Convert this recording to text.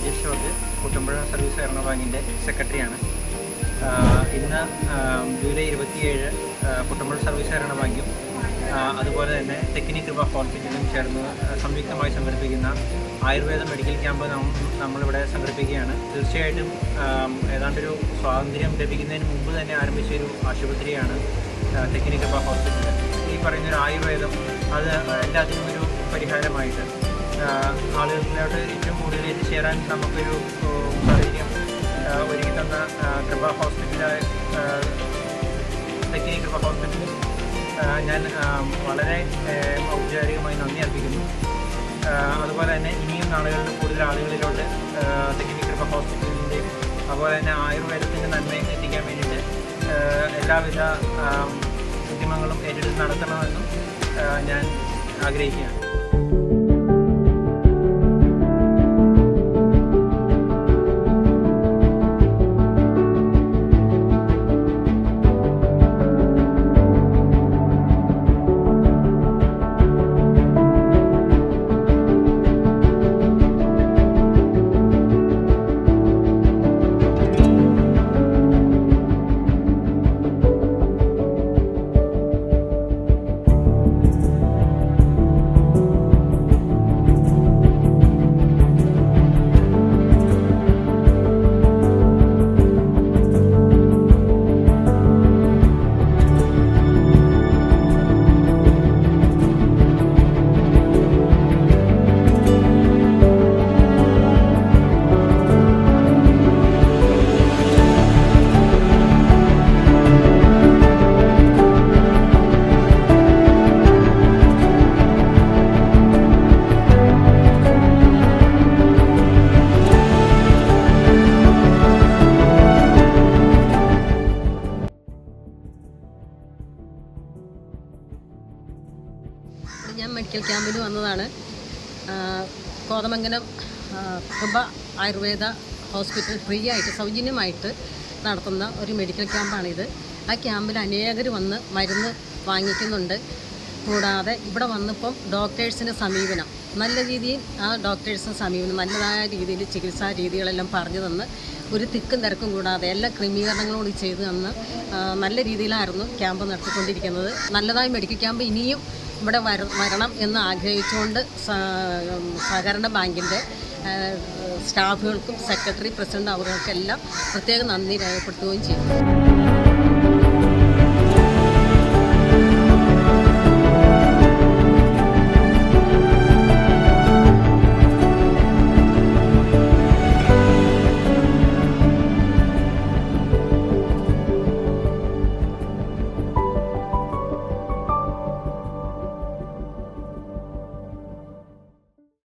Rajesh George, Kuttampuzha service സഹകരണ ബാങ്കിൻ്റെ സെക്രട്ടറിയാണ്. ഇന്ന് ജൂലൈ 27 കുട്ടമ്പുഴ സർവീസ് സഹകരണ ബാങ്കും അതുപോലെ തന്നെ തെക്കിനി കൃപ ഹോസ്പിറ്റലും ചേർന്ന് സംയുക്തമായി സംഘടിപ്പിക്കുന്ന ആയുർവേദ മെഡിക്കൽ ക്യാമ്പ് നമ്മളിവിടെ സംഘടിപ്പിക്കുകയാണ്. തീർച്ചയായിട്ടും ഏതാണ്ടൊരു സ്വാതന്ത്ര്യം ലഭിക്കുന്നതിന് മുമ്പ് തന്നെ ആരംഭിച്ചൊരു ആശുപത്രിയാണ് തെക്കിനി കൃപ ഹോസ്പിറ്റൽ. ഈ പറയുന്നൊരു ആയുർവേദം അത് എല്ലാത്തിനും ഒരു പരിഹാരമായിട്ട് ആളുകളിലോട്ട് ഏറ്റവും കൂടുതൽ എത്തിച്ചേരാൻ നമുക്കൊരു സാഹചര്യം ഒരുക്കി തന്ന കൃപ ഹോസ്പിറ്റലായ തെക്കിനി കൃപ ഹോസ്പിറ്റലിൽ ഞാൻ വളരെ ഔപചാരികമായി നന്ദി അർപ്പിക്കുന്നു. അതുപോലെ തന്നെ ഇനിയും നാളുകളിൽ കൂടുതൽ ആളുകളിലോട്ട് തെക്കിനി കൃപ ഹോസ്പിറ്റലിൻ്റെയും അതുപോലെ തന്നെ ആയുർവേദത്തിൻ്റെ നന്മയും എത്തിക്കാൻ വേണ്ടിയിട്ട് എല്ലാവിധ ഉദ്യമങ്ങളും ഏറ്റെടുത്ത് നടത്തണമെന്നും ഞാൻ ആഗ്രഹിക്കുകയാണ്. ഞാൻ മെഡിക്കൽ ക്യാമ്പിന് വന്നതാണ്. കോതമംഗലം കൃപ ആയുർവേദ ഹോസ്പിറ്റൽ ഫ്രീ ആയിട്ട് സൗജന്യമായിട്ട് നടത്തുന്ന ഒരു മെഡിക്കൽ ക്യാമ്പാണിത്. ആ ക്യാമ്പിൽ അനേകർ വന്ന് മരുന്ന് വാങ്ങിക്കുന്നുണ്ട്. കൂടാതെ ഇവിടെ വന്നപ്പം ഡോക്ടേഴ്സിന് സമീപനം നല്ല രീതിയിൽ ഡോക്ടേഴ്സിന് സമീപനം നല്ലതായ രീതിയിൽ ചികിത്സാ രീതികളെല്ലാം പറഞ്ഞു തന്ന് ഒരു തിക്കും തിരക്കും കൂടാതെ എല്ലാ ക്രമീകരണങ്ങളോട് ചെയ്തു തന്ന് നല്ല രീതിയിലായിരുന്നു ക്യാമ്പ് നടത്തിക്കൊണ്ടിരിക്കുന്നത്. നല്ലതായ മെഡിക്കൽ ക്യാമ്പ് ഇനിയും ഇവിടെ വരണം എന്ന് ആഗ്രഹിച്ചുകൊണ്ട് സഹകരണ ബാങ്കിൻ്റെ സ്റ്റാഫുകൾക്കും സെക്രട്ടറി പ്രസിഡന്റ് അവർക്കെല്ലാം പ്രത്യേക നന്ദി രേഖപ്പെടുത്തുകയും ചെയ്തു.